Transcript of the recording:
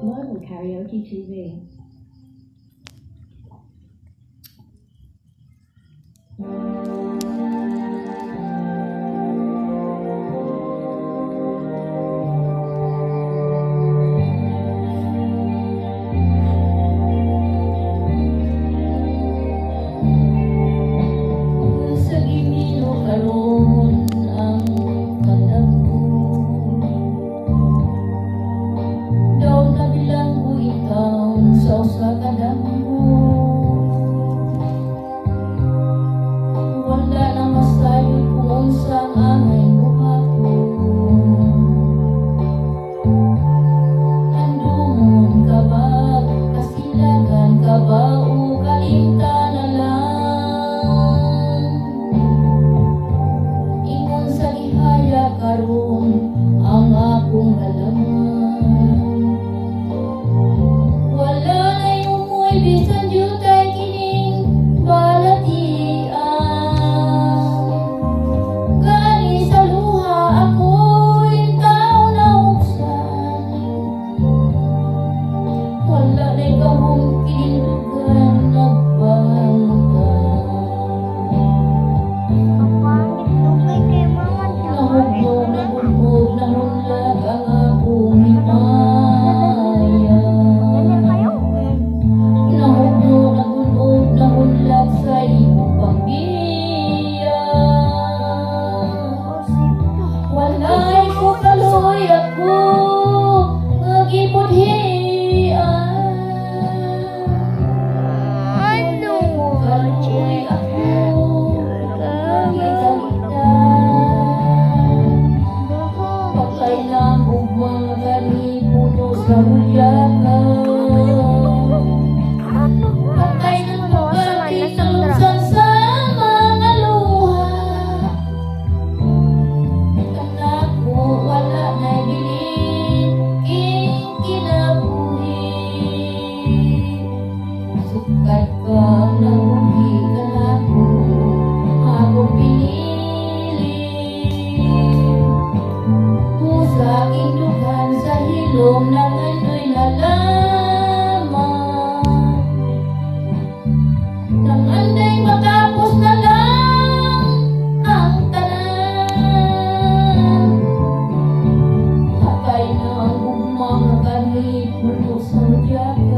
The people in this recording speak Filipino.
Global Karaoke TV. Sa gimino karon ang kadagko, daw nabilang ko ikaw sa usa ka damo. Wala na masayo kung unsang angay buhaton. Andumon ka ba, kasilagan ka ba, o kalimta na lang? Ingon sa lihaya karon ang akong halaman. Wala na umuy bisan jutay kining balatian. Gani sa luha ako'y tao na uksan. Wala na gahong kinindugan nagbalutan. Nahugnog, nahulog, nahunlag ang akong himaya. Nahugnog, nahulog, nahunlag sa iyong pagbiya. Walay ko kaloy ako, magipudhian. Kaloy ako, patay na ang mga kanipuno sa hulyakan. Patay na ang pagkitulunsan sa mga luha. Anak ko, wala na bilin, kinabuhi. Sukat ka na buhi ka na ko, akong pinili. Sa aking dugan sa hilom ng ando'y nalaman. Nang anday matapos na lang ang tanan. Patay na ang ugmang kanhi puno sa hudyakan.